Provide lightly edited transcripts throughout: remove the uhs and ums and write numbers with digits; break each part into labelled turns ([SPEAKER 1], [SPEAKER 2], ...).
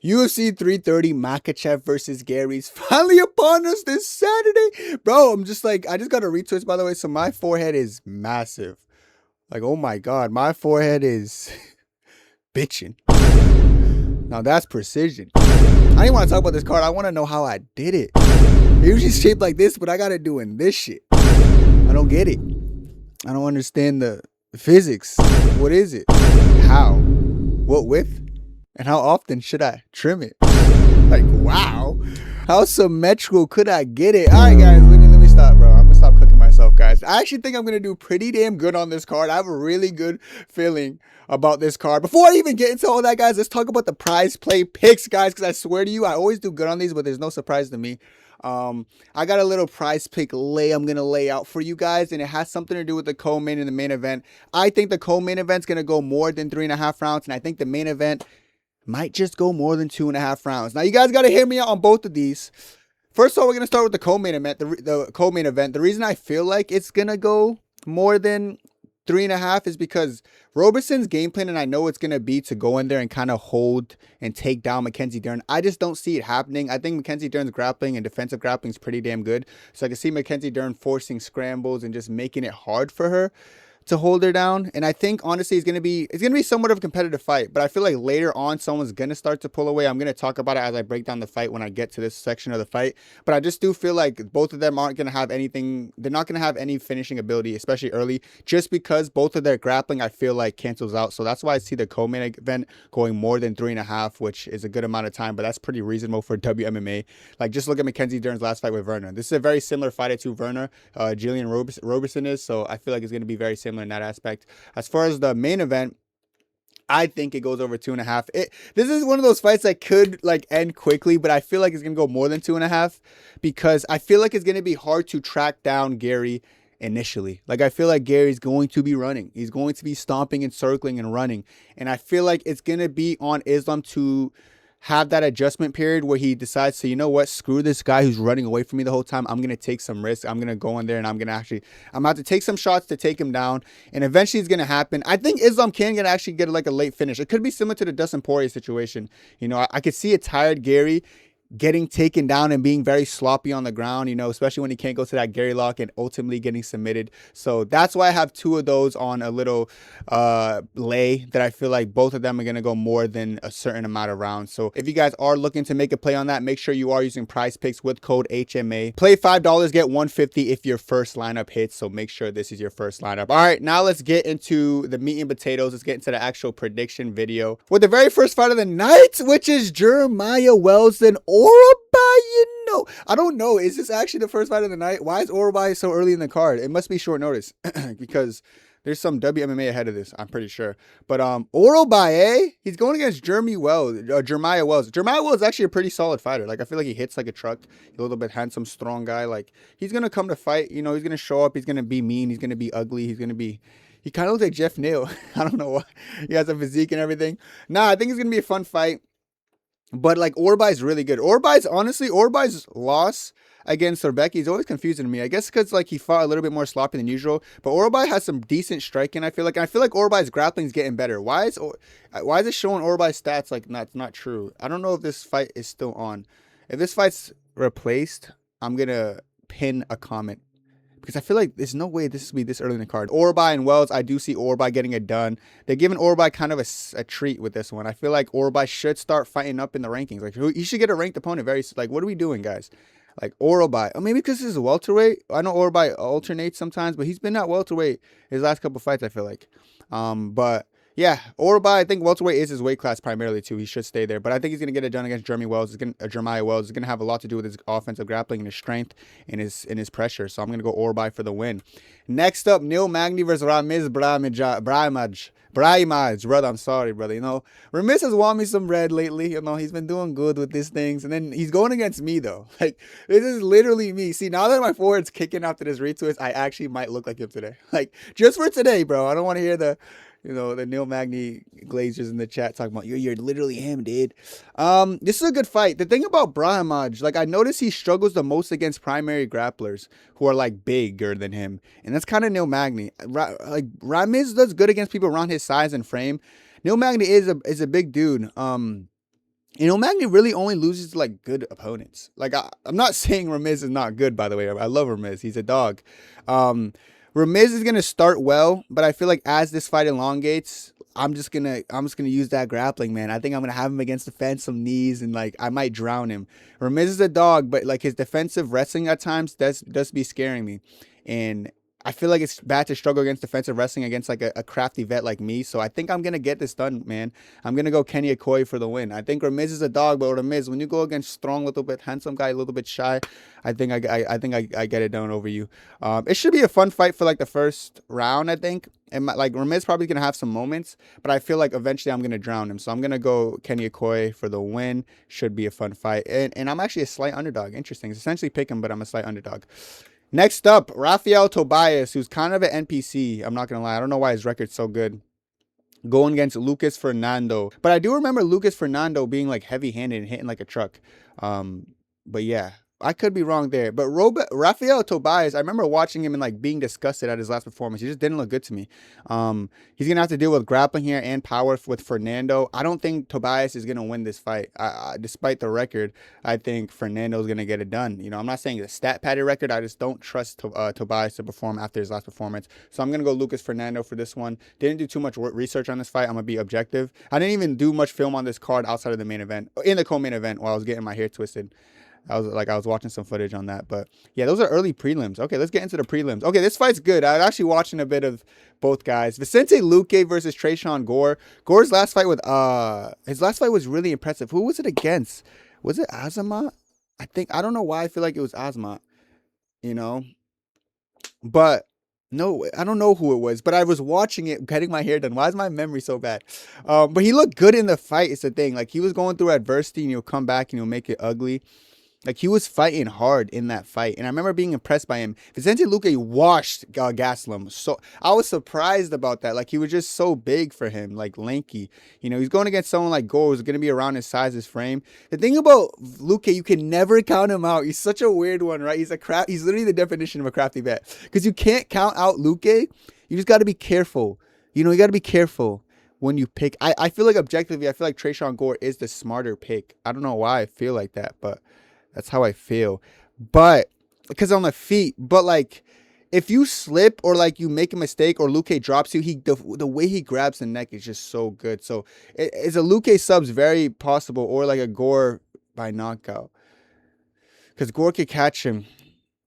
[SPEAKER 1] UFC 330 Makhachev versus Gary's finally upon us this Saturday. Bro, I'm just like, I just got a retwist, by the way. So my forehead is massive. Like, oh my God, my forehead is bitching. Now that's precision. I didn't want to talk about this card. I want to know how I did it. It usually shaped like this, but I got to do in this shit. I don't get it. I don't understand the physics. What is it? How? What width? And how often should I trim it? Like, wow. How symmetrical could I get it? All right, guys, let me stop, bro. I'm going to stop cooking myself, guys. I actually think I'm going to do pretty damn good on this card. I have a really good feeling about this card. Before I even get into all that, guys, let's talk about the prize play picks, guys, because I swear to you, I always do good on these, but there's no surprise to me. I got a little prize pick I'm going to lay out for you guys, and it has something to do with the co-main and the main event. I think the co-main event's going to go more than 3.5 rounds, and I think the main event might just go more than 2.5 rounds. Now, you guys got to hear me out on both of these. First of all, we're going to start with the co-main event. The co-main event. The reason I feel like it's going to go more than 3.5 is because Robertson's game plan, and I know it's going to be to go in there and kind of hold and take down Mackenzie Dern. I just don't see it happening. I think Mackenzie Dern's grappling and defensive grappling is pretty damn good. So I can see Mackenzie Dern forcing scrambles and just making it hard for her to hold her down. And I think honestly it's gonna be somewhat of a competitive fight, but I feel like later on someone's gonna start to pull away. I'm gonna talk about it as I break down the fight when I get to this section of the fight, but I just do feel like both of them aren't gonna have anything. They're not gonna have any finishing ability, especially early, just because both of their grappling I feel like cancels out. So that's why I see the co-main event going more than 3.5, which is a good amount of time, but that's pretty reasonable for WMMA. Like, just look at Mackenzie Dern's last fight with Werner. This is a very similar fight to Werner, Jillian Robertson is, so I feel like it's gonna be very similar in that aspect. As far as the main event, I think it goes over 2.5. This is one of those fights that could like end quickly, but I feel like it's gonna go more than 2.5 because I feel like it's gonna be hard to track down Gary initially. Like, I feel like Gary's going to be running. He's going to be stomping and circling and running, and I feel like it's gonna be on Islam to have that adjustment period where he decides to, you know what, screw this guy who's running away from me the whole time. I'm going to take some risks. I'm going to go in there and I'm about to take some shots to take him down. And eventually it's going to happen. I think Islam can actually get like a late finish. It could be similar to the Dustin Poirier situation. You know, I could see a tired Gary getting taken down and being very sloppy on the ground, you know, especially when he can't go to that Gary lock and ultimately getting submitted. So that's why I have two of those on a little lay that I feel like both of them are going to go more than a certain amount of rounds. So if you guys are looking to make a play on that, make sure you are using Prize Picks with code HMA. Play $5, get $150 if your first lineup hits. So make sure this is your first lineup. All right, now let's get into the meat and potatoes. Let's get into the actual prediction video with the very first fight of the night, which is Jeremiah Wells and Orolbai. You know, I don't know. Is this actually the first fight of the night? Why is Orolbai so early in the card? It must be short notice because there's some WMMA ahead of this, I'm pretty sure. But Orolbai, he's going against Jeremiah Wells. Jeremiah Wells is actually a pretty solid fighter. Like, I feel like he hits like a truck. He's a little bit handsome, strong guy. Like, he's gonna come to fight. You know, he's gonna show up. He's gonna be mean. He's gonna be ugly. He kind of looks like Jeff Neal. I don't know why. He has a physique and everything. Nah, I think it's gonna be a fun fight. But like, Orolbai's really good. Orolbai's loss against Rebecca, he's always confusing to me. I guess because like he fought a little bit more sloppy than usual. But Orolbai has some decent striking. I feel like Orolbai's grappling's getting better. Why is it showing Orolbai's stats like not true? I don't know if this fight is still on. If this fight's replaced, I'm gonna pin a comment, because I feel like there's no way this will be this early in the card. Orolbai and Wells, I do see Orolbai getting it done. They're giving Orolbai kind of a treat with this one. I feel like Orolbai should start fighting up in the rankings. Like, he should get a ranked opponent very, like, what are we doing, guys? Like, Orolbai, or maybe because this is a welterweight. I know Orolbai alternates sometimes, but he's been at welterweight his last couple fights, I feel like. But yeah, Orolbai, I think welterweight is his weight class primarily too. He should stay there, but I think he's gonna get it done against Jeremiah Wells. It's gonna have a lot to do with his offensive grappling and his strength and his pressure. So I'm gonna go Orolbai for the win. Next up, Magny versus Brahimaj, brother. I'm sorry, brother. You know, Ramiz has won me some red lately. You know, he's been doing good with these things, and then he's going against me though. Like, this is literally me. See, now that my forehead's kicking after this retwist, I actually might look like him today. Like, just for today, bro. I don't want to hear the Neil Magny glazers in the chat talking about you're literally him, dude. This is a good fight. The thing about Brahimaj, like, I notice he struggles the most against primary grapplers who are like bigger than him, and that's kind of Neil Magny. Like, Ramiz does good against people around his size and frame. Neil Magny is a big dude. You know, Magny really only loses to like good opponents. Like I'm not saying Ramiz is not good, by the way. I love Ramiz. He's a dog. Um, Ramiz is gonna start well, but I feel like as this fight elongates, I'm just gonna use that grappling, man. I think I'm gonna have him against the fence, some knees, and like I might drown him. Ramiz is a dog, but like his defensive wrestling at times does be scaring me, and I feel like it's bad to struggle against defensive wrestling against like a crafty vet like me. So I think I'm gonna get this done, man. I'm gonna go Kenny Okoye for the win. I think Ramiz is a dog, but Ramiz, when you go against strong, little bit handsome guy, a little bit shy, I get it done over you. It should be a fun fight for like the first round, I think. And like Ramiz probably gonna have some moments, but I feel like eventually I'm gonna drown him. So I'm gonna go Kenny Okoye for the win. Should be a fun fight, and I'm actually a slight underdog. Interesting. It's essentially pick him, but I'm a slight underdog. Next up, Rafael Tobias, who's kind of an NPC. I'm not going to lie. I don't know why his record's so good. Going against Lucas Fernando. But I do remember Lucas Fernando being like heavy-handed and hitting like a truck. But yeah, I could be wrong there. But Rafael Tobias, I remember watching him and like being disgusted at his last performance. He just didn't look good to me. He's going to have to deal with grappling here and power with Fernando. I don't think Tobias is going to win this fight. Despite the record, I think Fernando's going to get it done. You know, I'm not saying it's a stat padded record. I just don't trust Tobias to perform after his last performance. So I'm going to go Lucas Fernando for this one. Didn't do too much research on this fight. I'm going to be objective. I didn't even do much film on this card outside of the main event, in the co-main event while I was getting my hair twisted. I was watching some footage on that, but yeah, those are early prelims. Okay, let's get into the prelims. Okay, this fight's good. I was actually watching a bit of both guys. Vicente Luque versus Tresean Gore. Gore's last fight was really impressive. Who was it against? Was it Azamat? I don't know why I feel like it was Azamat, you know, but no, I don't know who it was, but I was watching it, getting my hair done. Why is my memory so bad? But he looked good in the fight. It's the thing. Like he was going through adversity and he'll come back and he'll make it ugly. Like, he was fighting hard in that fight. And I remember being impressed by him. Vicente Luque washed Gaslam. So, I was surprised about that. Like, he was just so big for him. Like, lanky. You know, he's going against someone like Gore who's going to be around his size, his frame. The thing about Luque, you can never count him out. He's such a weird one, right? He's literally the definition of a crafty vet. Because you can't count out Luque. You just got to be careful. You know, you got to be careful when you pick. I feel like objectively, I feel like Tresean Gore is the smarter pick. I don't know why I feel like that, but that's how I feel. But because on the feet, but like if you slip or like you make a mistake or Luque drops you, the way he grabs the neck is just so good. So is a Luque subs very possible, or like a Gore by knockout, because Gore could catch him.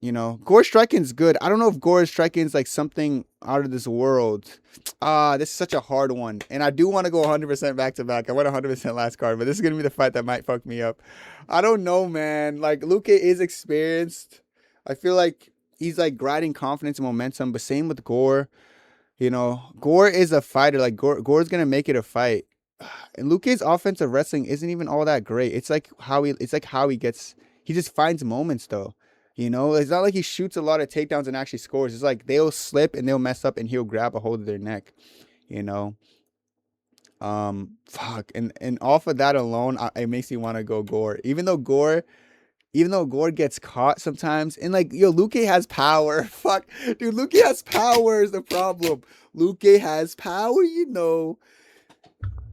[SPEAKER 1] You know, Gore striking's good. I don't know if Gore's striking's like something out of this world. This is such a hard one. And I do want to go 100% back-to-back. I went 100% last card, but this is going to be the fight that might fuck me up. I don't know, man. Like, Luque is experienced. I feel like he's, like, riding confidence and momentum, but same with Gore. You know, Gore is a fighter. Like, Gore's going to make it a fight. And Luque's offensive wrestling isn't even all that great. It's like how he just finds moments, though. You know, it's not like he shoots a lot of takedowns and actually scores. It's like they'll slip and they'll mess up and he'll grab a hold of their neck, you know. Fuck. And off of that alone, it makes me want to go Gore. Even though Gore gets caught sometimes. And like, yo, Luque has power. Fuck. Dude, Luque has power is the problem. Luque has power, you know.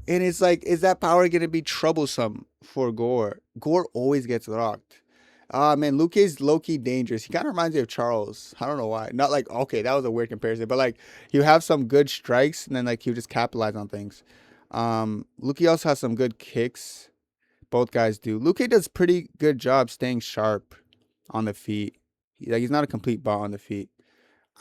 [SPEAKER 1] And it's like, is that power going to be troublesome for Gore? Gore always gets rocked. Man, Luque's low-key dangerous. He kind of reminds me of Charles. I don't know why. Not like, okay, that was a weird comparison. But, like, he'll have some good strikes, and then, like, he'll just capitalize on things. Luque also has some good kicks. Both guys do. Luque does pretty good job staying sharp on the feet. He's not a complete bot on the feet.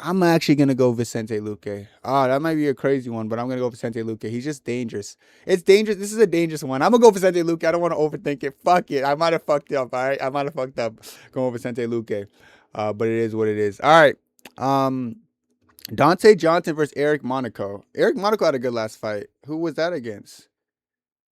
[SPEAKER 1] I'm actually going to go Vicente Luque. That might be a crazy one, but I'm going to go Vicente Luque. He's just dangerous. It's dangerous. This is a dangerous one. I'm going to go Vicente Luque. I don't want to overthink it. Fuck it. I might have fucked up, all right? I might have fucked up going with Vicente Luque. But it is what it is. All right. Dante Johnson versus Eric Monaco. Eric Monaco had a good last fight. Who was that against?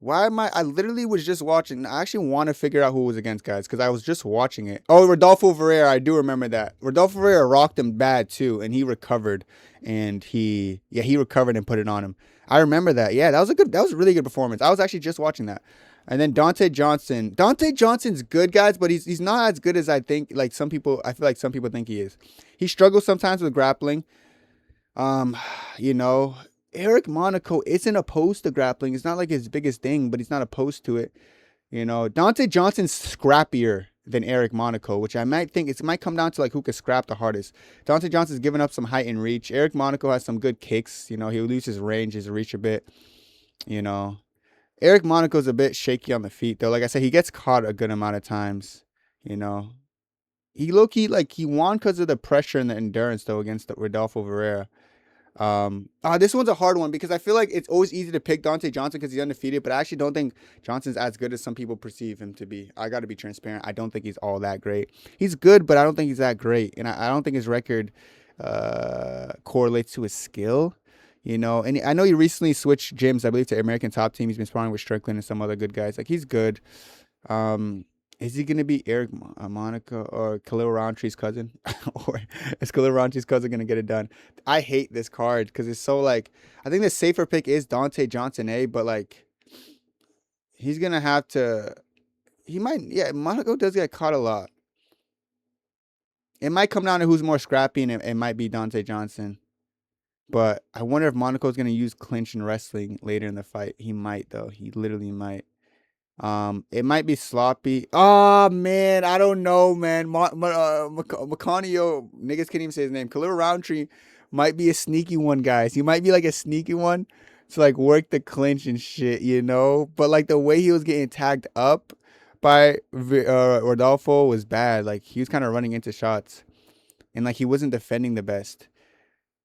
[SPEAKER 1] I literally was just watching. I actually want to figure out who it was against, guys, because I was just watching it. Oh, Rodolfo Ferreira. I do remember that. Rodolfo Ferreira rocked him bad, too, and he recovered. And he recovered and put it on him. I remember that. Yeah, that was a really good performance. I was actually just watching that. And then Dante Johnson. Dante Johnson's good, guys, but he's not as good as I think. I feel like some people think he is. He struggles sometimes with grappling. You know, Eric Monaco isn't opposed to grappling. It's not like his biggest thing, but he's not opposed to it. Dante Johnson's scrappier than Eric Monaco, which I might think it might come down to like who can scrap the hardest. Dante Johnson's given up some height and reach. Eric Monaco has some good kicks. He'll lose his range, his reach a bit. You know, Eric Monaco's a bit shaky on the feet though. Like I said, he gets caught a good amount of times. You know, he low key like he won because of the pressure and the endurance though against Rodolfo Vieira. This one's a hard one because I feel like it's always easy to pick Dante Johnson because he's undefeated, but I actually don't think Johnson's as good as some people perceive him to be. I got to be transparent. I don't think he's all that great. He's good, but I don't think he's that great, and I don't think his record correlates to his skill. And I know he recently switched gyms, I believe, to American Top Team. He's been sparring with Strickland and some other good guys. Like, he's good. Is he going to be Eric Monaco or Khalil Rountree's cousin? Or is Khalil Rountree's cousin going to get it done? I hate this card because it's so, like, I think the safer pick is Dante Johnson, but, like, he's going to have to, Monaco does get caught a lot. It might come down to who's more scrappy, and it might be Dante Johnson. But I wonder if Monaco's going to use clinch and wrestling later in the fight. He might, though. He literally might. It might be sloppy. Oh, man. I don't know, man. MCconico, niggas can't even say his name. Khalil Roundtree might be a sneaky one, guys. He might be like a sneaky one to like work the clinch and shit, But like the way he was getting tagged up by Rodolfo was bad. Like he was kind of running into shots and like he wasn't defending the best.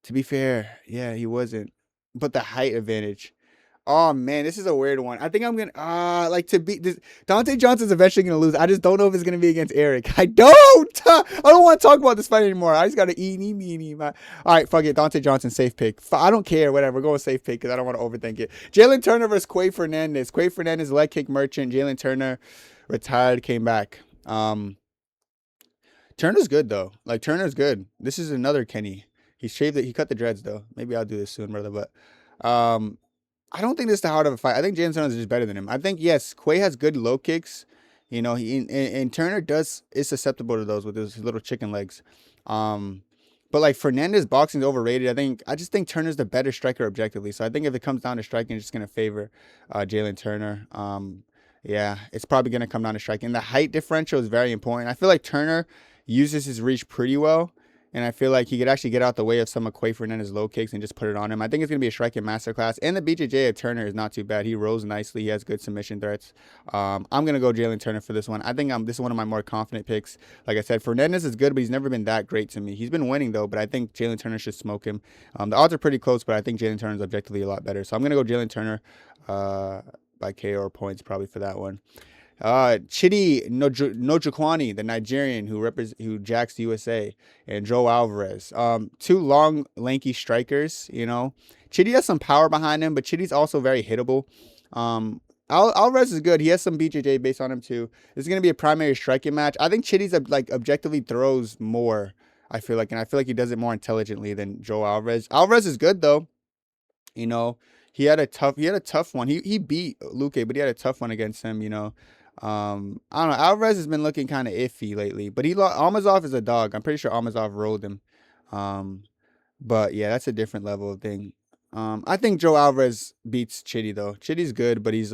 [SPEAKER 1] To be fair, yeah, he wasn't. But the height advantage. Oh man, this is a weird one. I think I'm gonna to beat this. Dante Johnson's eventually gonna lose. I just don't know if it's gonna be against Eric. I don't want to talk about this fight anymore. I just gotta eat. All right, fuck it. Dante Johnson, safe pick. I don't care. Whatever. We're going safe pick because I don't want to overthink it. Jalen Turner versus Quay Fernandes. Quay Fernandes, leg kick merchant. Jalen Turner retired, came back. Turner's good though. Like Turner's good. This is another Kenny. He shaved it. He cut the dreads though. Maybe I'll do this soon, brother. But I don't think this is the hard of a fight. I think Jalen Turner is just better than him. I think yes, Quay has good low kicks. He and Turner is susceptible to those with his little chicken legs. But like Fernandes boxing is overrated. I just think Turner's the better striker objectively. So I think if it comes down to striking, it's just gonna favor Jalen Turner. Yeah, it's probably gonna come down to striking. The height differential is very important. I feel like Turner uses his reach pretty well. And I feel like he could actually get out the way of some of Quay Fernandes' low kicks and just put it on him. I think it's going to be a striking masterclass. And the BJJ of Turner is not too bad. He rose nicely. He has good submission threats. I'm going to go Jalen Turner for this one. I think this is one of my more confident picks. Like I said, Fernandes is good, but he's never been that great to me. He's been winning, though, but I think Jalen Turner should smoke him. The odds are pretty close, but I think Jalen Turner is objectively a lot better. So I'm going to go Jalen Turner by KO or points probably for that one. Chidi Nojukwani, the Nigerian who jacks the USA, and Joe Alvarez. Two long, lanky strikers. Chidi has some power behind him, but Chidi's also very hittable. Alvarez is good. He has some BJJ based on him too. This is gonna be a primary striking match. I think Chidi's objectively throws more. I feel like he does it more intelligently than Joe Alvarez. Alvarez is good though. He had a tough one. He beat Luque, but he had a tough one against him. I don't know. Alvarez has been looking kind of iffy lately, but Almazov is a dog. I'm pretty sure Almazov rolled him. But yeah, that's a different level of thing. I think Joe Alvarez beats Chidi though. Chidi's good, but he's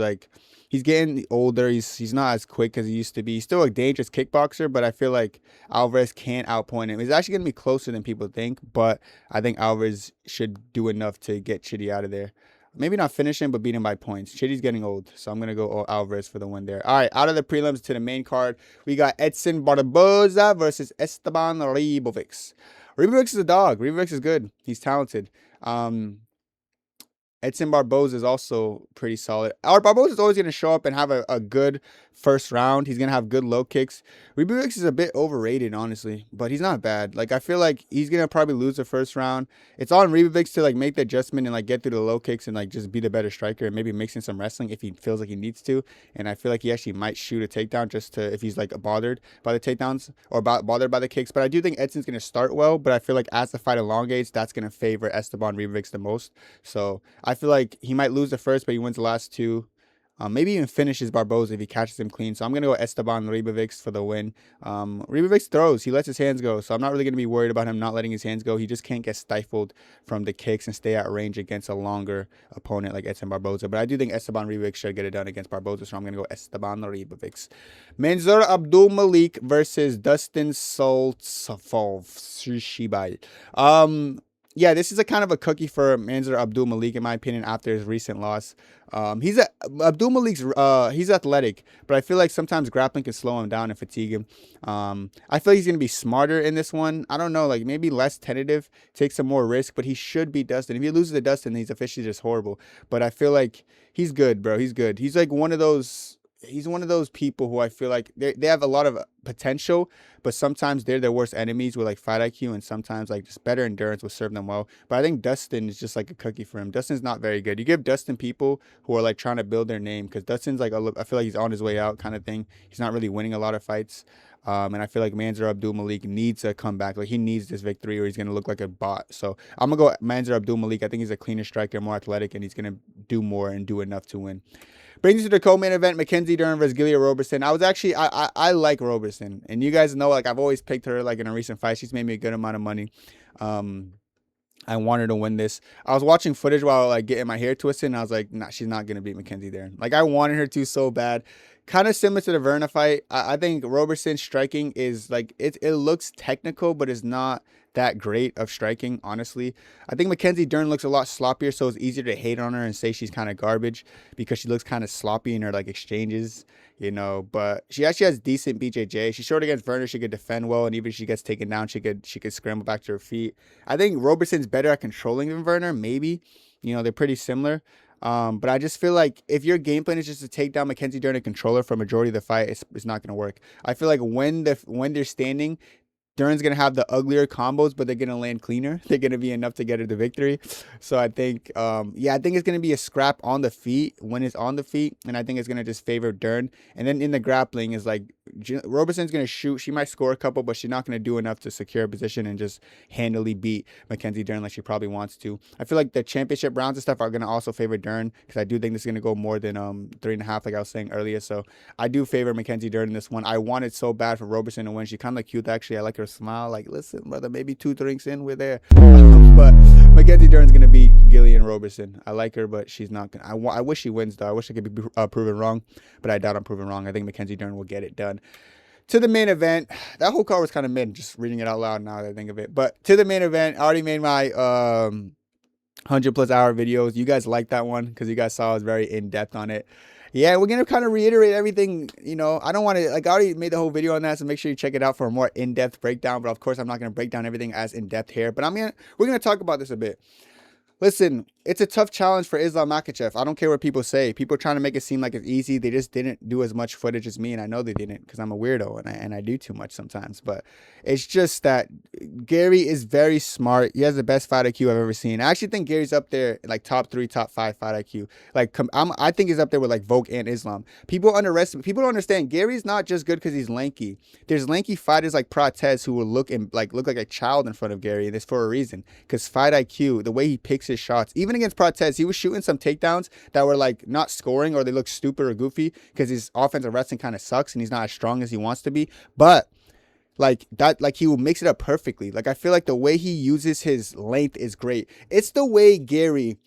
[SPEAKER 1] getting older. He's not as quick as he used to be. He's still a dangerous kickboxer, but I feel like Alvarez can't outpoint him. He's actually gonna be closer than people think, but I think Alvarez should do enough to get Chidi out of there. Maybe not finish him, but beat him by points. Chidi's getting old, so I'm going to go Alvarez for the win there. All right, out of the prelims to the main card, we got Edson Barbosa versus Esteban Ribovics. Ribovics is a dog. Ribovics is good. He's talented. Edson Barbosa is also pretty solid. Barbosa is always going to show up and have a good first round. He's going to have good low kicks. Ribovics is a bit overrated, honestly, but he's not bad. Like, I feel like he's going to probably lose the first round. It's on Ribovics to, like, make the adjustment and, like, get through the low kicks and, like, just be the better striker and maybe mix in some wrestling if he feels like he needs to. And I feel like he actually might shoot a takedown just to, if he's, like, bothered by the takedowns or bothered by the kicks. But I do think Edson's going to start well, but I feel like as the fight elongates, that's going to favor Esteban Ribovics the most. So I feel like he might lose the first, but he wins the last two. Maybe even finishes Barbosa if he catches him clean. So I'm going to go Esteban Ribovics for the win. Ribovics throws. He lets his hands go. So I'm not really going to be worried about him not letting his hands go. He just can't get stifled from the kicks and stay at range against a longer opponent like Esteban Barbosa. But I do think Esteban Ribovics should get it done against Barbosa. So I'm going to go Esteban Ribovics. Mansour Abdul Malik versus Dustin Stoltzfus. Yeah, this is a kind of a cookie for Mansour Abdul Malik, in my opinion, after his recent loss. Abdul Malik's he's athletic, but I feel like sometimes grappling can slow him down and fatigue him. I feel like he's gonna be smarter in this one. I don't know, like maybe less tentative, take some more risk, but he should beat Dustin. If he loses to Dustin, he's officially just horrible. But I feel like he's good, bro. He's good. He's like one of those. He's one of those people who I feel like they have a lot of potential, but sometimes they're their worst enemies with like fight IQ, and sometimes like just better endurance will serve them well. But I think Dustin is just like a cookie for him. Dustin's not very good. You give Dustin people who are like trying to build their name, because Dustin's like I feel like he's on his way out kind of thing. He's not really winning a lot of fights. And I feel like Mansour Abdul Malik needs a comeback. Like he needs this victory or he's going to look like a bot. So I'm going to go Mansour Abdul Malik. I think he's a cleaner striker, more athletic, and he's going to do more and do enough to win. Brings us to the co-main event, Mackenzie Dern versus Gillia Robertson. I was actually, I like Robertson. And you guys know, like, I've always picked her, like, in a recent fight. She's made me a good amount of money. I want her to win this. I was watching footage while, like, getting my hair twisted, and I was like, nah, she's not going to beat Mackenzie Dern. Like, I wanted her to so bad. Kind of similar to the Verna fight. I think Robertson's striking is, like, it looks technical, but it's not that great of striking, honestly. I think Mackenzie Dern looks a lot sloppier, so it's easier to hate on her and say she's kind of garbage because she looks kind of sloppy in her like exchanges, you know. But she actually has decent BJJ. She showed against Verna she could defend well, and even if she gets taken down, she could scramble back to her feet. I think Robertson's better at controlling than Verna, maybe. You know, they're pretty similar. But I just feel like if your game plan is just to take down Mackenzie Dern and control her for majority of the fight, it's not going to work. I feel like when they're standing, Dern's going to have the uglier combos, but they're going to land cleaner. They're going to be enough to get her the victory. So I think, I think it's going to be a scrap on the feet when it's on the feet. And I think it's going to just favor Dern. And then in the grappling is like, Robertson's going to shoot. She might score a couple, but she's not going to do enough to secure a position and just handily beat Mackenzie Dern like she probably wants to. I feel like the championship rounds and stuff are going to also favor Dern because I do think this is going to go more than 3.5, like I was saying earlier. So I do favor Mackenzie Dern in this one. I wanted so bad for Robertson to win. She kind of looked cute, actually. I like her smile, like, listen, brother, maybe 2 drinks in, we're there. But Mackenzie Dern's gonna beat Gillian Robertson. I like her, but she's not gonna. I wish she wins though. I wish I could be proven wrong, but I doubt I'm proven wrong. I think Mackenzie Dern will get it done. To the main event, that whole card was kind of mid, just reading it out loud now that I think of it. But to the main event, I already made my 100+ hour videos. You guys liked that one because you guys saw I was very in depth on it. Yeah, we're going to kind of reiterate everything, you know. I don't want to, like, I already made the whole video on that, so make sure you check it out for a more in-depth breakdown. But, of course, I'm not going to break down everything as in-depth here. But we're going to talk about this a bit. Listen, it's a tough challenge for Islam Makhahcev. I don't care what people say. People are trying to make it seem like it's easy. They just didn't do as much footage as me, and I know they didn't because I'm a weirdo and I do too much sometimes. But it's just that Garry is very smart. He has the best fight IQ I've ever seen. I actually think Gary's up there, like top 3, top 5 fight IQ. Like I think he's up there with like Volk and Islam. People don't understand. Gary's not just good because he's lanky. There's lanky fighters like Prates who will look like a child in front of Garry, and it's for a reason. Because fight IQ, the way he picks his shots, even against Prates, he was shooting some takedowns that were like not scoring or they look stupid or goofy because his offensive wrestling kind of sucks and he's not as strong as he wants to be. But like that, like he will mix it up perfectly. Like I feel like the way he uses his length is great. It's the way Garry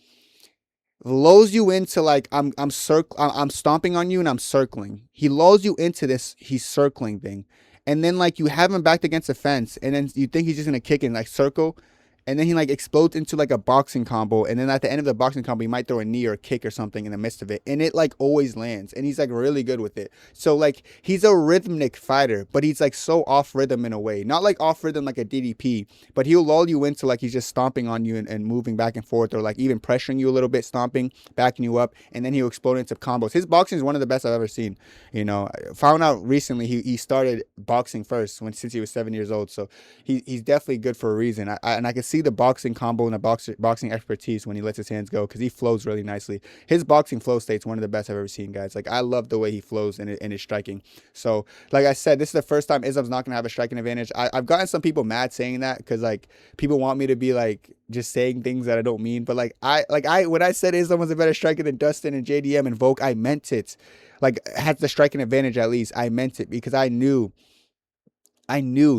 [SPEAKER 1] lulls you into like I'm stomping on you and I'm circling. He lulls you into this he's circling thing, and then like you have him backed against a fence, and then you think he's just gonna kick and like circle. And then he like explodes into like a boxing combo. And then at the end of the boxing combo, he might throw a knee or a kick or something in the midst of it. And it like always lands. And he's like really good with it. So like he's a rhythmic fighter, but he's like so off rhythm in a way. Not like off rhythm like a DDP, but he'll lull you into like he's just stomping on you and moving back and forth, or like even pressuring you a little bit, stomping, backing you up. And then he'll explode into combos. His boxing is one of the best I've ever seen. You know, I found out recently he started boxing first since he was 7 years old. So he's definitely good for a reason. And I can see the boxing combo and the boxing expertise when he lets his hands go, because he flows really nicely. His boxing flow state's one of the best I've ever seen, guys. Like, I love the way he flows in his striking. So, like I said, this is the first time Islam's not going to have a striking advantage. I've gotten some people mad saying that, because, like, people want me to be, like, just saying things that I don't mean. But, when I said Islam was a better striker than Dustin and JDM and Volk, I meant it. Like, has the striking advantage at least. I meant it, because I knew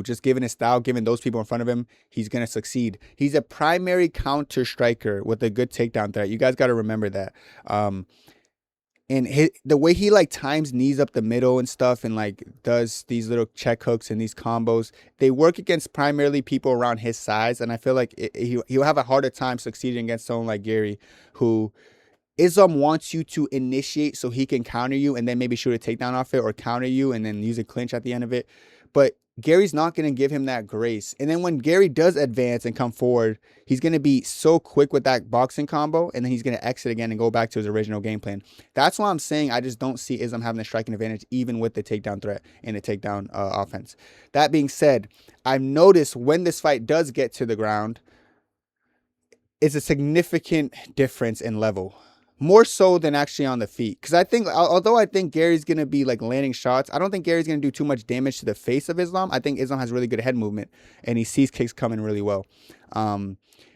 [SPEAKER 1] just given his style, given those people in front of him, he's going to succeed. He's a primary counter striker with a good takedown threat. You guys got to remember that. And the way he, like, times knees up the middle and stuff, and, like, does these little check hooks and these combos, they work against primarily people around his size. And I feel like he'll have a harder time succeeding against someone like Gary, who Islam wants you to initiate so he can counter you and then maybe shoot a takedown off it, or counter you and then use a clinch at the end of it. But Gary's not going to give him that grace. And then when Gary does advance and come forward, he's going to be so quick with that boxing combo, and then he's going to exit again and go back to his original game plan. That's why I'm saying I just don't see Islam having a striking advantage, even with the takedown threat and the takedown offense. That being said, I've noticed when this fight does get to the ground, it's a significant difference in level. More so than actually on the feet. Because I think, although I think Gary's going to be, like, landing shots, I don't think Gary's going to do too much damage to the face of Islam. I think Islam has really good head movement, and he sees kicks coming really well.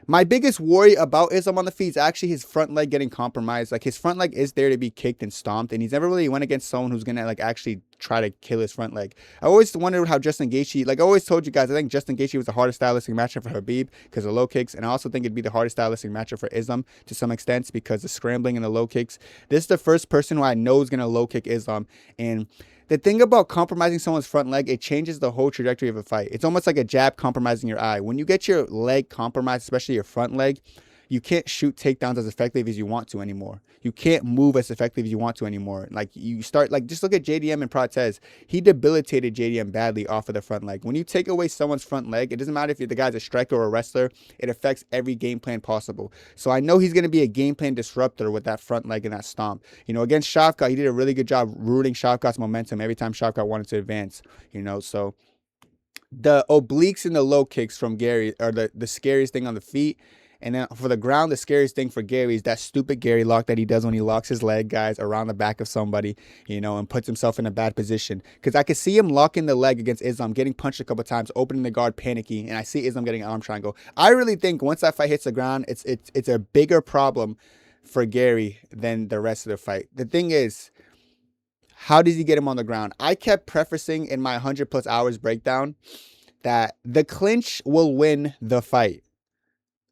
[SPEAKER 1] My biggest worry about Islam on the feet is actually his front leg getting compromised. Like, his front leg is there to be kicked and stomped, and he's never really went against someone who's going to, like, actually try to kill his front leg. I always wondered how Justin Gaethje, like I always told you guys, I think Justin Gaethje was the hardest stylistic matchup for Khabib because of low kicks, and I also think it'd be the hardest stylistic matchup for Islam to some extent because the scrambling and the low kicks. This is the first person who I know is going to low kick Islam, and the thing about compromising someone's front leg, it changes the whole trajectory of a fight. It's almost like a jab compromising your eye. When you get your leg compromised, especially your front leg, you can't shoot takedowns as effective as you want to anymore. You can't move as effective as you want to anymore. Like, you start, like, just look at JDM and Protez. He debilitated JDM badly off of the front leg. When you take away someone's front leg, it doesn't matter if the guy's a striker or a wrestler, it affects every game plan possible. So I know he's going to be a game plan disruptor with that front leg and that stomp. You know, against Shavkat, he did a really good job rooting Shavkat's momentum every time Shavkat wanted to advance, you know, so the obliques and the low kicks from Gary are the scariest thing on the feet. And then for the ground, the scariest thing for Gary is that stupid Gary lock that he does when he locks his leg, guys, around the back of somebody, you know, and puts himself in a bad position. Because I could see him locking the leg against Islam, getting punched a couple of times, opening the guard, panicking, and I see Islam getting an arm triangle. I really think once that fight hits the ground, it's a bigger problem for Gary than the rest of the fight. The thing is, how does he get him on the ground? I kept prefacing in my 100+ hours breakdown that the clinch will win the fight.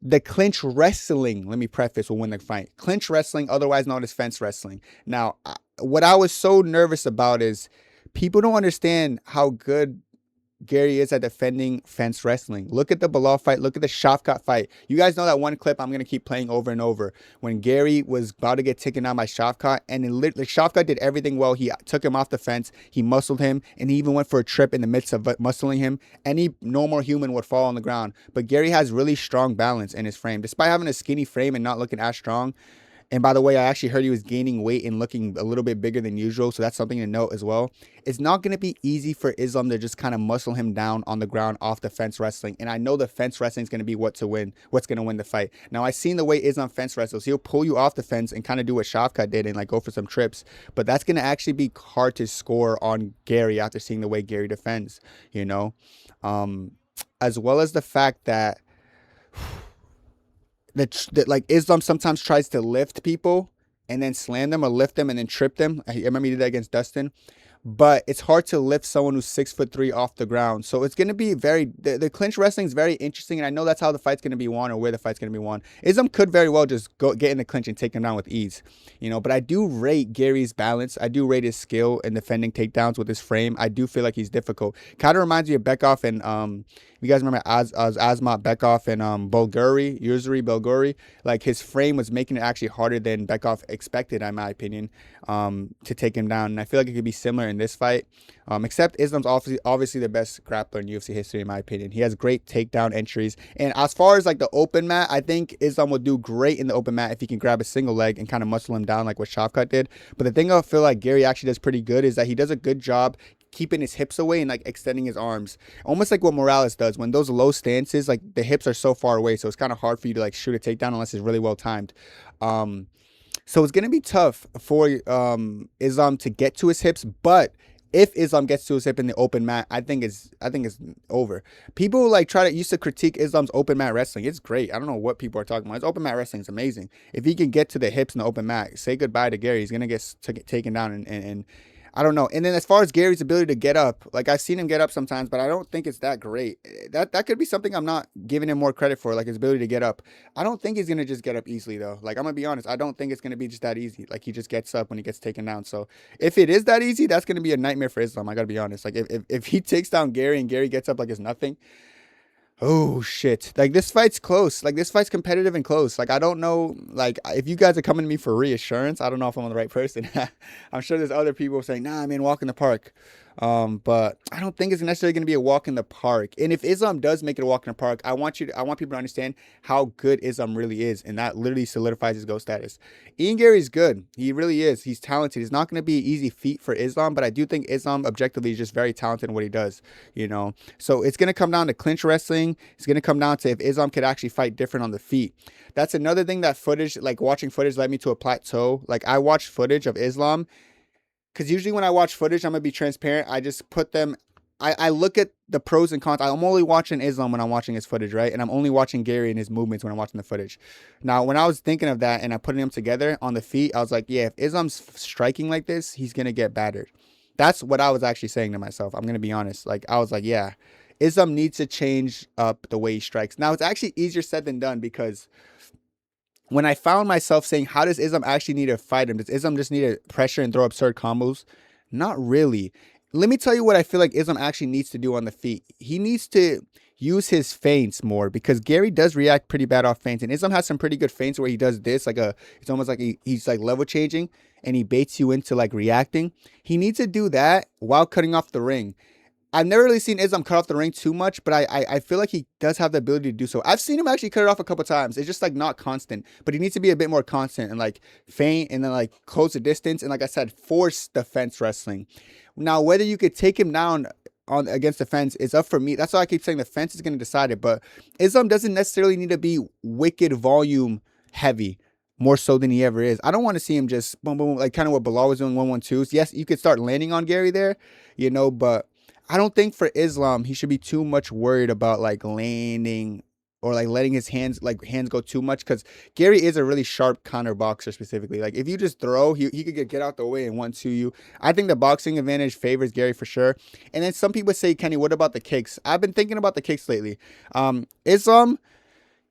[SPEAKER 1] The clinch wrestling, let me preface, will win the fight. Clinch wrestling, otherwise known as fence wrestling. Now, what I was so nervous about is people don't understand how good Gary is at defending fence wrestling. Look at the Bilal fight. Look at the Shavkat fight. You guys know that one clip I'm going to keep playing over and over. When Gary was about to get taken out by Shavkat, and Shavkat did everything well. He took him off the fence. He muscled him, and he even went for a trip in the midst of muscling him. Any normal human would fall on the ground. But Gary has really strong balance in his frame. Despite having a skinny frame and not looking as strong. And by the way, I actually heard he was gaining weight and looking a little bit bigger than usual. So that's something to note as well. It's not going to be easy for Islam to just kind of muscle him down on the ground off the fence wrestling. And I know the fence wrestling is going to be what's going to win the fight. Now, I've seen the way Islam fence wrestles. He'll pull you off the fence and kind of do what Shavkat did and like go for some trips. But that's going to actually be hard to score on Gary after seeing the way Gary defends, you know, as well as the fact that that like Islam sometimes tries to lift people and then slam them or lift them and then trip them. I remember he did that against Dustin. But it's hard to lift someone who's 6'3" off the ground. So it's going to be the clinch wrestling is very interesting. And I know that's how the fight's going to be won or where the fight's going to be won. Islam could very well just get in the clinch and take him down with ease. You know, but I do rate Gary's balance. I do rate his skill in defending takedowns with his frame. I do feel like he's difficult. Kind of reminds me of Bekov and, you guys remember Asmat Bekov and Yuzuri Belgori? Like his frame was making it actually harder than Bekov expected, in my opinion, to take him down. And I feel like it could be similar in this fight. Except Islam's obviously the best grappler in UFC history, in my opinion. He has great takedown entries. And as far as like the open mat, I think Islam will do great in the open mat if he can grab a single leg and kind of muscle him down like what Shavkat did. But the thing I feel like Gary actually does pretty good is that he does a good job keeping his hips away and like extending his arms, almost like what Morales does. When those low stances, like the hips are so far away, so it's kind of hard for you to like shoot a takedown unless it's really well timed. So it's gonna be tough for Islam to get to his hips, but if Islam gets to his hip in the open mat, I think it's over. People like used to critique Islam's open mat wrestling. It's great. I don't know what people are talking about. His open mat wrestling is amazing. If he can get to the hips in the open mat, say goodbye to Gary. He's gonna get taken down and I don't know. And then as far as Gary's ability to get up, like I've seen him get up sometimes, but I don't think it's that great. That could be something I'm not giving him more credit for, like his ability to get up. I don't think he's gonna just get up easily though. Like I'm gonna be honest, I don't think it's gonna be just that easy. Like he just gets up when he gets taken down. So if it is that easy, that's gonna be a nightmare for Islam. I gotta be honest. Like if he takes down Gary and Gary gets up like it's nothing. Oh shit. Like this fight's close. Like this fight's competitive and close. Like I don't know, like if you guys are coming to me for reassurance, I don't know if I'm the right person. I'm sure there's other people saying, nah, man, walk in the park. But I don't think it's necessarily going to be a walk in the park. And if Islam does make it a walk in the park, I want people to understand how good Islam really is, and that literally solidifies his GOAT status. Ian Garry is good. He really is. He's talented. It's not going to be an easy feat for Islam, but I do think Islam objectively is just very talented in what he does, you know. So it's going to come down to clinch wrestling. It's going to come down to if Islam could actually fight different on the feet. That's another thing that footage, like watching footage, led me to a plateau. Like I watched footage of Islam, because usually when I watch footage, I'm going to be transparent. I just put them, I look at the pros and cons. I'm only watching Islam when I'm watching his footage, right? And I'm only watching Gary and his movements when I'm watching the footage. Now, when I was thinking of that and I'm putting them together on the feet, I was like, yeah, if Islam's striking like this, he's going to get battered. That's what I was actually saying to myself. I'm going to be honest. Like, I was like, yeah, Islam needs to change up the way he strikes. Now, it's actually easier said than done, because when I found myself saying, how does Islam actually need to fight him? Does Islam just need to pressure and throw absurd combos? Not really. Let me tell you what I feel like Islam actually needs to do on the feet. He needs to use his feints more, because Gary does react pretty bad off feints. And Islam has some pretty good feints where he does this, like it's almost like he's like level changing and he baits you into like reacting. He needs to do that while cutting off the ring. I've never really seen Islam cut off the ring too much, but I feel like he does have the ability to do so. I've seen him actually cut it off a couple times. It's just like not constant, but he needs to be a bit more constant and like feint and then like close the distance. And like I said, force the fence wrestling. Now, whether you could take him down on against the fence is up for me. That's why I keep saying the fence is going to decide it. But Islam doesn't necessarily need to be wicked volume heavy, more so than he ever is. I don't want to see him just boom, boom, like kind of what Bilal was doing 1-1-2s. Yes, you could start landing on Gary there, you know, but I don't think for Islam, he should be too much worried about like landing or like letting his hands go too much, because Gary is a really sharp counter boxer specifically. Like if you just throw, he could get out the way and 1-2 you. I think the boxing advantage favors Gary for sure. And then some people say, Kenny, what about the kicks? I've been thinking about the kicks lately. Islam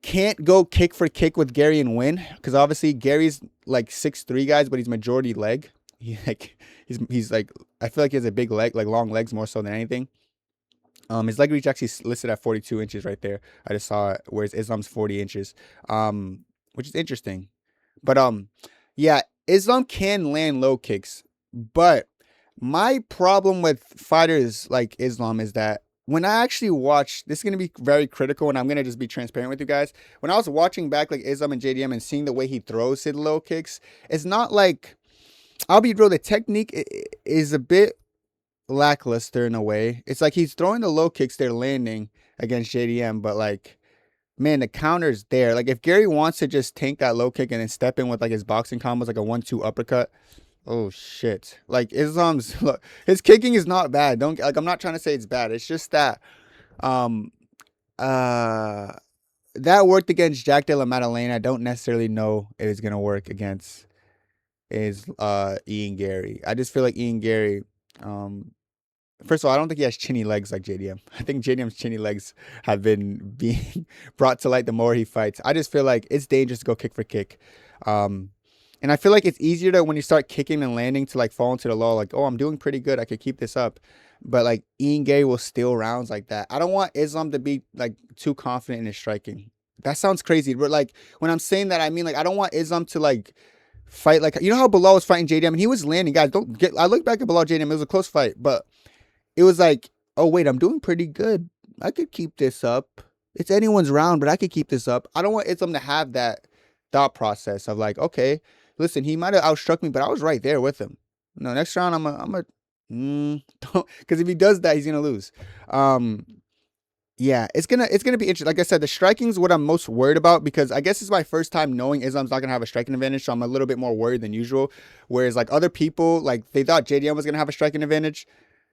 [SPEAKER 1] can't go kick for kick with Gary and win, because obviously Gary's like 6'3" guys, but he's majority leg. He's like, I feel like he has a big leg, like long legs more so than anything. His leg reach actually listed at 42 inches right there. I just saw it, whereas Islam's 40 inches, which is interesting. But yeah, Islam can land low kicks, but my problem with fighters like Islam is that when I actually watch, this is going to be very critical, and I'm going to just be transparent with you guys. When I was watching back like Islam and JDM and seeing the way he throws his low kicks, it's not like, I'll be real, the technique is a bit lackluster in a way. It's like he's throwing the low kicks, they're landing against JDM, but like, man, the counter's there. Like if Gary wants to just tank that low kick and then step in with like his boxing combos, like a 1-2 uppercut, oh shit. Like Islam's, look, his kicking is not bad. I'm not trying to say it's bad. It's just that that worked against Jack de la Madalena. I don't necessarily know if it's gonna work against Ian Garry. I just feel like Ian Garry, first of all, I don't think he has chinny legs like JDM. I think JDM's chinny legs have been being brought to light the more he fights. I just feel like it's dangerous to go kick for kick. And I feel like it's easier to, when you start kicking and landing, to like fall into the lull, like, oh, I'm doing pretty good, I could keep this up. But like Ian Garry will steal rounds like that. I don't want Islam to be like too confident in his striking. That sounds crazy, but like when I'm saying that, I mean like I don't want Islam to like fight like, you know how Bilal was fighting JDM and he was landing, guys. I look back at Bilal JDM, it was a close fight, but it was like, oh wait, I'm doing pretty good, I could keep this up. It's anyone's round, but I could keep this up. I don't want Islam to have that thought process of like, okay, listen, he might have outstruck me, but I was right there with him. No, next round I'm a Because if he does that, he's gonna lose. Um, yeah, it's gonna be interesting. Like I said, the striking is what I'm most worried about because I guess it's my first time knowing Islam's not gonna have a striking advantage, so I'm a little bit more worried than usual. Whereas like other people, like they thought JDM was gonna have a striking advantage,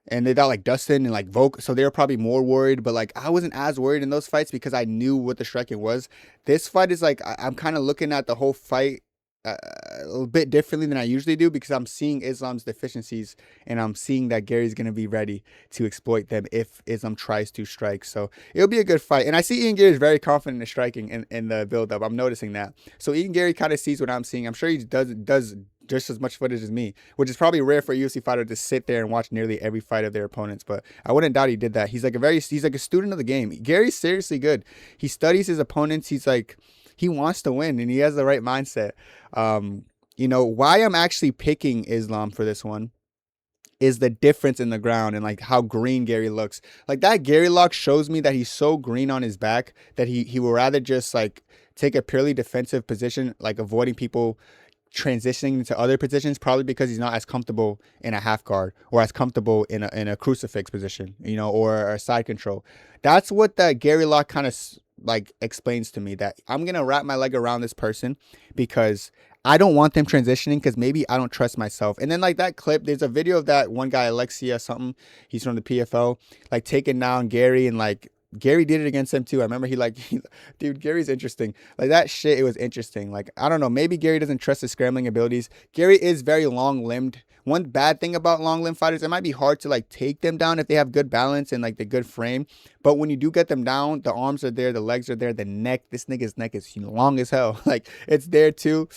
[SPEAKER 1] and they thought like Dustin and like Volk, so they were probably more worried. But like I wasn't as worried in those fights because I knew what the striking was. This fight is like I'm kind of looking at the whole fight a little bit differently than I usually do because I'm seeing Islam's deficiencies and I'm seeing that Gary's gonna be ready to exploit them if Islam tries to strike. So it'll be a good fight. And I see Ian Gary is very confident in striking in the build up. I'm noticing that. So Ian Gary kind of sees what I'm seeing. I'm sure he does just as much footage as me, which is probably rare for a UFC fighter to sit there and watch nearly every fight of their opponents. But I wouldn't doubt he did that. He's like a student of the game. Gary's seriously good. He studies his opponents. He wants to win and he has the right mindset. Why I'm actually picking Islam for this one is the difference in the ground and like how green Gary looks. Like that Gary lock shows me that he's so green on his back that he will rather just like take a purely defensive position, like avoiding people transitioning into other positions, probably because he's not as comfortable in a half guard or as comfortable in a crucifix position, or a side control. That's what that Gary lock kind of like explains to me, that I'm gonna wrap my leg around this person because I don't want them transitioning because maybe I don't trust myself. And then like that clip, there's a video of that one guy, Alexia something, he's from the PFL, like taking down Gary, and like Gary did it against him too. I remember dude, Gary's interesting. Like that shit, it was interesting. Like, I don't know, maybe Gary doesn't trust his scrambling abilities. Gary is very long-limbed. One bad thing about long-limbed fighters, it might be hard to like take them down if they have good balance and like the good frame. But when you do get them down, the arms are there, the legs are there, the neck, this nigga's neck is long as hell. Like it's there too.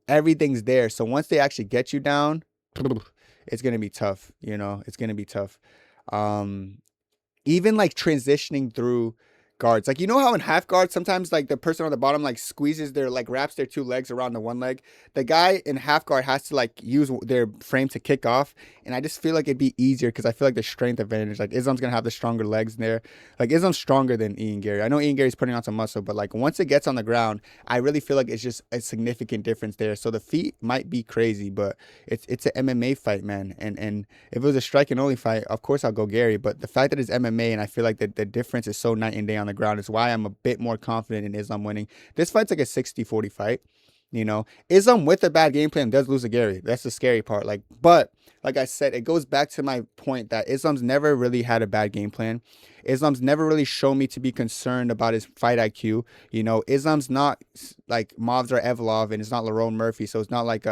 [SPEAKER 1] Everything's there. So once they actually get you down, it's going to be tough. It's going to be tough. Even like transitioning through guards, like how in half guard sometimes like the person on the bottom like squeezes their like wraps their two legs around the one leg, the guy in half guard has to like use their frame to kick off, and I just feel like it'd be easier because I feel like the strength advantage, like Islam's gonna have the stronger legs in there. Like Islam's stronger than Ian Garry. I know Ian Gary's putting on some muscle, but like once it gets on the ground, I really feel like it's just a significant difference there. So the feet might be crazy, but it's an MMA fight, man. And if it was a striking only fight, of course I'll go Gary, but the fact that it's MMA and I feel like the difference is so night and day on the ground is why I'm a bit more confident in Islam winning. This fight's like a 60-40 fight. Islam with a bad game plan does lose to Gary. That's the scary part. But like I said, it goes back to my point that Islam's never really had a bad game plan. Islam's never really shown me to be concerned about his fight IQ. Islam's not like Movsar Evlov and it's not Lerone Murphy. So it's not like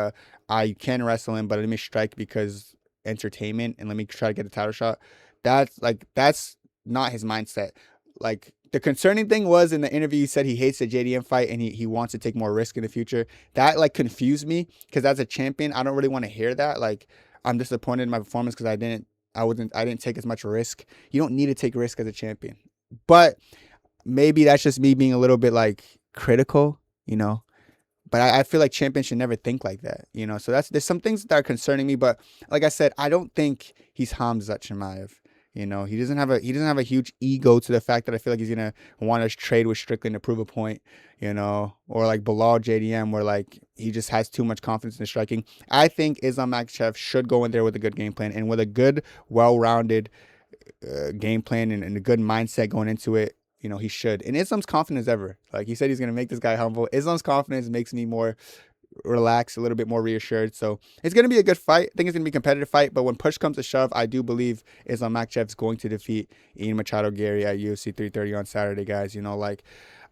[SPEAKER 1] I can wrestle him, but let me strike because entertainment and let me try to get a title shot. That's not his mindset. Like the concerning thing was in the interview, he said he hates the JDM fight and he wants to take more risk in the future. That like confused me because as a champion, I don't really want to hear that. Like I'm disappointed in my performance because I didn't take as much risk. You don't need to take risk as a champion, but maybe that's just me being a little bit like critical, But I feel like champions should never think like that, So there's some things that are concerning me, but like I said, I don't think he's Khamzat Chimaev. He doesn't have a huge ego to the fact that I feel like he's gonna want to trade with Strickland to prove a point, or like Bilal JDM where like he just has too much confidence in the striking. I think Islam Makhahcev should go in there with a good game plan and with a good, well-rounded game plan and a good mindset going into it. He should. And Islam's confident as ever. Like he said, he's gonna make this guy humble. Islam's confidence makes me more relaxed, a little bit more reassured. So it's going to be a good fight. I think it's going to be a competitive fight, but when push comes to shove, I do believe Islam Makhahcev is going to defeat Ian Machado Gary at UFC 330 on Saturday, guys.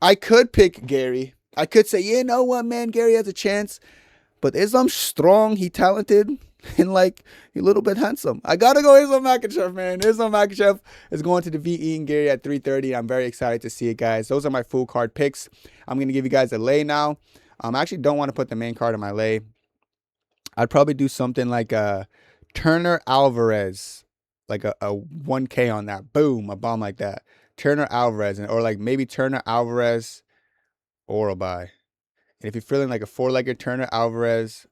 [SPEAKER 1] I could pick Gary. I could say, you know what, man, Gary has a chance, but Islam's strong, he talented, and like a little bit handsome. I gotta go Islam Makhahcev, man. Islam Makhahcev is going to defeat Ian Garry at 330. I'm very excited to see it, guys. Those are my full card picks. I'm going to give you guys a lay now. I actually don't want to put the main card in my lay. I'd probably do something like a Turner Alvarez, like a 1K on that. Boom, a bomb like that. Turner Alvarez, or like maybe Turner Alvarez, Orolbai. And if you're feeling like a four-legged Turner Alvarez,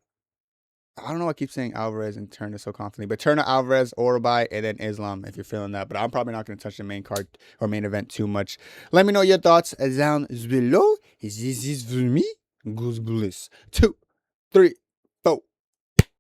[SPEAKER 1] I don't know why I keep saying Alvarez and Turner so confidently, but Turner Alvarez, Orolbai, and then Islam if you're feeling that. But I'm probably not going to touch the main card or main event too much. Let me know your thoughts down below. This is for me. Goose bliss. 2, 3.